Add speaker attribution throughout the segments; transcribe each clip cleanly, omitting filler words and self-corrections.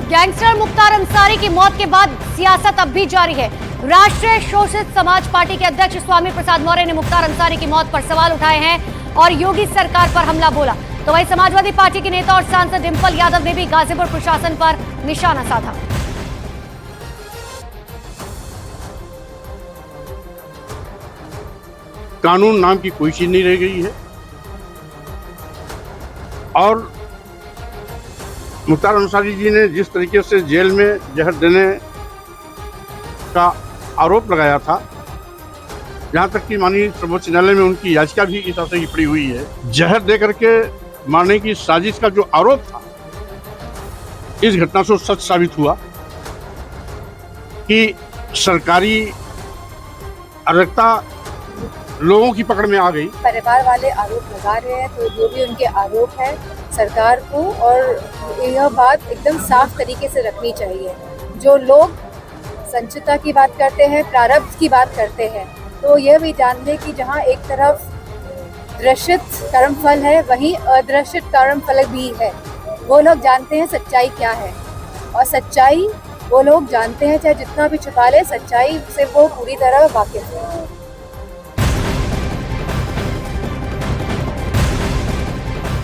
Speaker 1: Gangster Mukhtar Ansari की मौत के बाद सियासत अब भी जारी है। राष्ट्रीय शोषित समाज पार्टी के अध्यक्ष स्वामी प्रसाद मौर्य ने मुख्तार अंसारी की मौत पर सवाल उठाए हैं और योगी सरकार पर हमला बोला। तो वहीं समाजवादी पार्टी के नेता और सांसद डिंपल यादव ने भी गाजीपुर प्रशासन पर निशाना साधा।
Speaker 2: कानून नाम की कोई चीज नहीं रह गई है और मुख्तार अंसारी जी ने जिस तरीके से जेल में जहर देने का आरोप लगाया था, जहां तक कि माननीय सर्वोच्च न्यायालय में उनकी याचिका भी इस आशय की पड़ी हुई है, जहर दे करके मारने की साजिश का जो आरोप था, इस घटना से सच साबित हुआ कि सरकारी अराजकता लोगों की पकड़ में आ गई।
Speaker 3: परिवार वाले आरोप लगा रहे हैं, तो जो भी उनके आरोप है सरकार को, और यह बात एकदम साफ तरीके से रखनी चाहिए। जो लोग संचिता की बात करते हैं, प्रारब्ध की बात करते हैं, तो यह भी जान लें कि जहां एक तरफ दृश्यत कर्मफल है, वहीं अदृश्यत कर्मफल भी है। वो लोग जानते हैं सच्चाई क्या है, और सच्चाई वो लोग जानते हैं, चाहे जितना भी छुपा ले, सच्चाई से वो पूरी तरह वाकिफ है।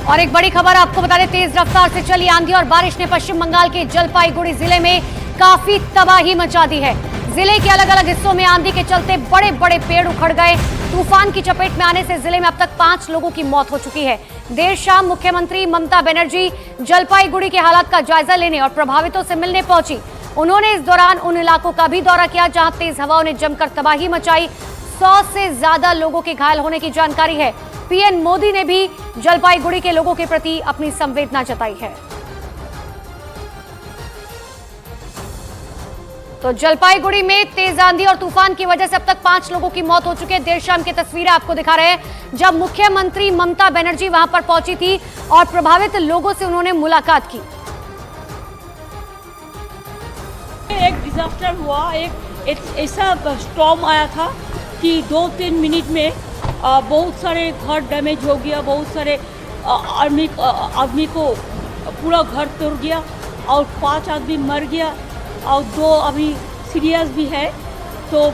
Speaker 1: और एक बड़ी खबर आपको बता दें, तेज रफ्तार से चली आंधी और बारिश ने पश्चिम बंगाल के जलपाईगुड़ी जिले में काफी तबाही मचा दी है। जिले के अलग अलग हिस्सों में आंधी के चलते बड़े बड़े पेड़ उखड़ गए। तूफान की चपेट में आने से जिले में अब तक 5 लोगों की मौत हो चुकी है। देर शाम मुख्यमंत्री ममता बनर्जी जलपाईगुड़ी के हालात का जायजा लेने और प्रभावितों से मिलने पहुंची। उन्होंने इस दौरान उन इलाकों का भी दौरा किया जहां तेज हवाओं ने जमकर तबाही मचाई। 100 से ज्यादा लोगों के घायल होने की जानकारी है। पीएम मोदी ने भी जलपाईगुड़ी के लोगों के प्रति अपनी संवेदना जताई है। तो जलपाईगुड़ी में तेज आंधी और तूफान की वजह से अब तक 5 लोगों की मौत हो चुकी है। देर शाम की तस्वीरें आपको दिखा रहे हैं जब मुख्यमंत्री ममता बनर्जी वहां पर पहुंची थी और प्रभावित लोगों से उन्होंने मुलाकात की।
Speaker 4: एक डिजास्टर हुआ, एक ऐसा स्टॉर्म आया था कि 2-3 मिनट में बहुत सारे घर डैमेज हो गया, बहुत सारे आदमी को पूरा घर तोड़ गया और 5 आदमी मर गया और 2 अभी सीरियस भी है। तो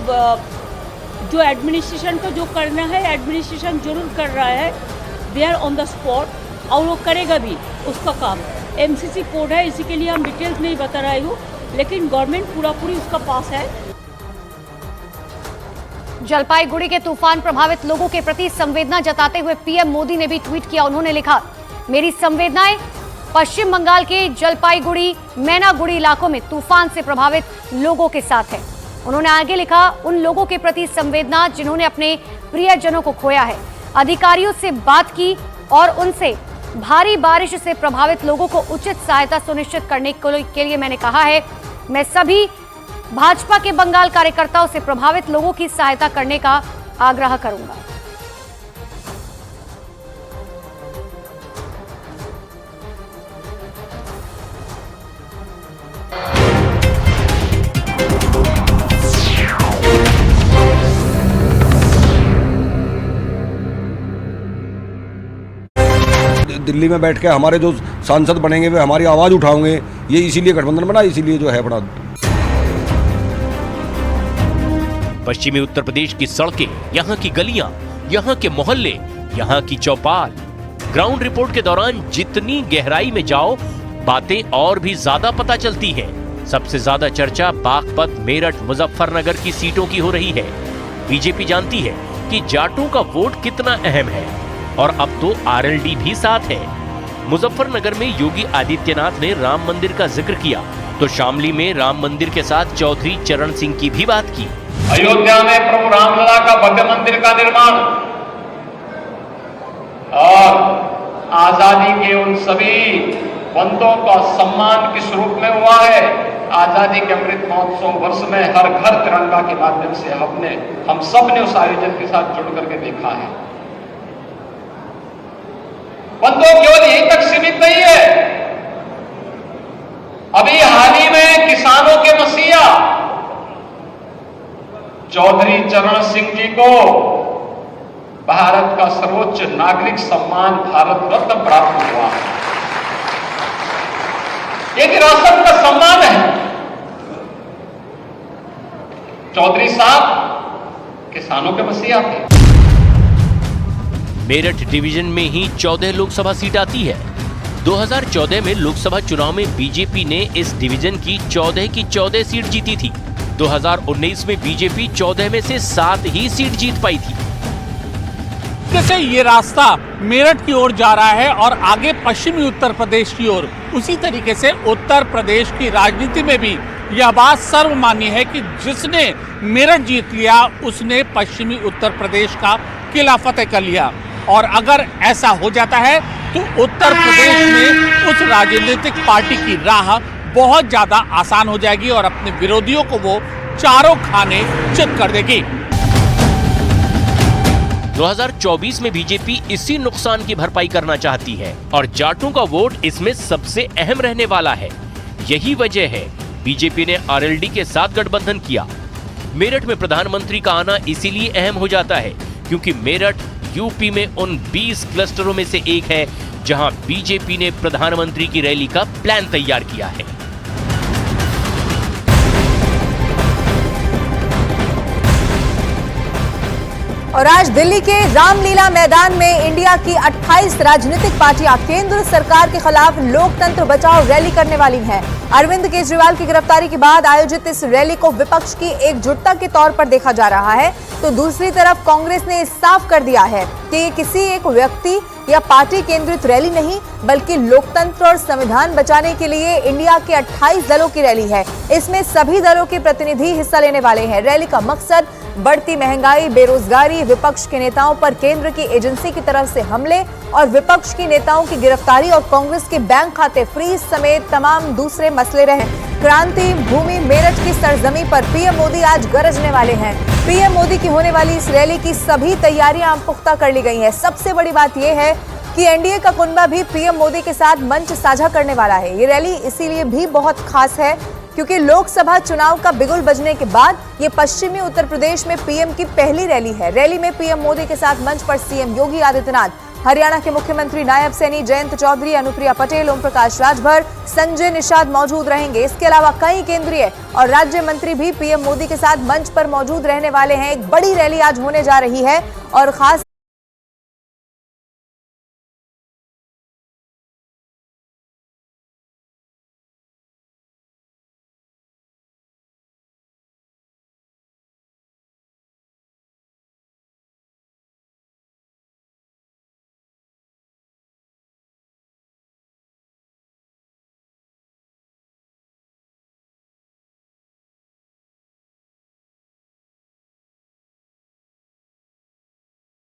Speaker 4: जो एडमिनिस्ट्रेशन को जो करना है, एडमिनिस्ट्रेशन जरूर कर रहा है, they are on the spot, और वो करेगा भी उसका काम। एमसीसी कोड है, इसी के लिए हम डिटेल्स नहीं बता रही हूँ, लेकिन गवर्नमेंट पूरी उसका पास है।
Speaker 1: जलपाईगुड़ी के तूफान प्रभावित लोगों के प्रति संवेदना जताते हुए पीएम मोदी ने भी ट्वीट किया। उन्होंने लिखा, मेरी संवेदनाएं पश्चिम बंगाल के जलपाईगुड़ी मैनागुड़ी इलाकों में तूफान से प्रभावित लोगों के साथ है। उन्होंने आगे लिखा, उन लोगों के प्रति संवेदना जिन्होंने अपने प्रियजनों को खोया है। अधिकारियों से बात की और उनसे भारी बारिश से प्रभावित लोगों को उचित सहायता सुनिश्चित करने के लिए मैंने कहा है। मैं सभी भाजपा के बंगाल कार्यकर्ताओं से प्रभावित लोगों की सहायता करने का आग्रह करूंगा।
Speaker 5: दिल्ली में बैठ के हमारे जो सांसद बनेंगे वे हमारी आवाज उठाएंगे, ये इसीलिए गठबंधन बना, इसीलिए जो है बड़ा।
Speaker 6: पश्चिमी उत्तर प्रदेश की सड़कें, यहाँ की गलियां, यहाँ के मोहल्ले, यहाँ की चौपाल। ग्राउंड रिपोर्ट के दौरान जितनी गहराई में जाओ, बातें और भी ज्यादा पता चलती है। सबसे ज्यादा चर्चा बागपत, मेरठ, मुजफ्फरनगर की सीटों की हो रही है। बीजेपी जानती है कि जाटों का वोट कितना अहम है और अब तो आरएलडी भी साथ है। मुजफ्फरनगर में योगी आदित्यनाथ ने राम मंदिर का जिक्र किया तो शामली में राम मंदिर के साथ चौधरी चरण सिंह की भी बात की।
Speaker 7: अयोध्या में प्रभु रामलला का भव्य मंदिर का निर्माण और आजादी के उन सभी बंदों का सम्मान किस रूप में हुआ है। आजादी के अमृत महोत्सव वर्ष में हर घर तिरंगा के माध्यम से हम सब ने उस आयोजन के साथ जुड़ करके देखा है। बंदों केवल यहीं तक सीमित नहीं है, अभी हाल ही में किसानों के मसीहा चौधरी चरण सिंह जी को भारत का सर्वोच्च नागरिक सम्मान भारत रत्न प्राप्त हुआ। ये विरासत का सम्मान है। चौधरी साहब किसानों के मसीहा थे।
Speaker 6: मेरठ डिवीजन में ही 14 लोकसभा सीट आती है। 2014 में लोकसभा चुनाव में बीजेपी ने इस डिवीजन की 14 सीट जीती थी। 2019 में बीजेपी 14 में से 7 ही सीट जीत पाई थी।
Speaker 8: जैसे ये रास्ता मेरठ की ओर जा रहा है और आगे पश्चिमी उत्तर प्रदेश की ओर, उसी तरीके से उत्तर प्रदेश की राजनीति में भी यह बात सर्वमान्य है कि जिसने मेरठ जीत लिया उसने पश्चिमी उत्तर प्रदेश का किला फतेह कर लिया। और अगर ऐसा हो जाता है तो उत्तर प्रदेश में उस राजनीतिक पार्टी की राह बहुत ज्यादा आसान हो जाएगी और अपने विरोधियों को वो चारों खाने चित कर देगी।
Speaker 6: 2024 में बीजेपी इसी नुकसान की भरपाई करना चाहती है और जाटों का वोट इसमें सबसे अहम रहने वाला है। यही वजह है बीजेपी ने आरएलडी के साथ गठबंधन किया। मेरठ में प्रधानमंत्री का आना इसीलिए अहम हो जाता है क्योंकि मेरठ यूपी में उन 20 क्लस्टरों में से एक है जहां बीजेपी ने प्रधानमंत्री की रैली का प्लान तैयार किया है।
Speaker 9: और आज दिल्ली के रामलीला मैदान में इंडिया की 28 राजनीतिक पार्टियां केंद्र सरकार के खिलाफ लोकतंत्र बचाओ रैली करने वाली हैं। अरविंद केजरीवाल की गिरफ्तारी के बाद आयोजित इस रैली को विपक्ष की एकजुटता के तौर पर देखा जा रहा है, तो दूसरी तरफ कांग्रेस ने साफ कर दिया है कि ये किसी एक व्यक्ति या पार्टी केंद्रित रैली नहीं बल्कि लोकतंत्र और संविधान बचाने के लिए इंडिया के 28 दलों की रैली है। इसमें सभी दलों के प्रतिनिधि हिस्सा लेने वाले हैं। रैली का मकसद बढ़ती महंगाई, बेरोजगारी, विपक्ष के नेताओं पर केंद्र की एजेंसी की तरफ से हमले और विपक्ष के नेताओं की गिरफ्तारी और कांग्रेस के बैंक खाते फ्रीज समेत तमाम दूसरे मसले रहे। क्रांति भूमि मेरठ की सरजमी पर पीएम मोदी आज गरजने वाले हैं। पीएम मोदी की होने वाली इस रैली की सभी तैयारियां पुख्ता कर ली गई हैं। सबसे बड़ी बात यह है कि एनडीए का कुनबा भी पीएम मोदी के साथ मंच साझा करने वाला है। ये रैली इसीलिए भी बहुत खास है क्योंकि लोकसभा चुनाव का बिगुल बजने के बाद ये पश्चिमी उत्तर प्रदेश में पीएम की पहली रैली है। रैली में पीएम मोदी के साथ मंच पर सीएम योगी आदित्यनाथ, हरियाणा के मुख्यमंत्री नायब सैनी जयंत चौधरी, अनुप्रिया पटेल, ओम प्रकाश राजभर, संजय निषाद मौजूद रहेंगे। इसके अलावा कई केंद्रीय और राज्य मंत्री भी पीएम मोदी के साथ मंच पर मौजूद रहने वाले हैं। एक बड़ी रैली आज होने जा रही है और खास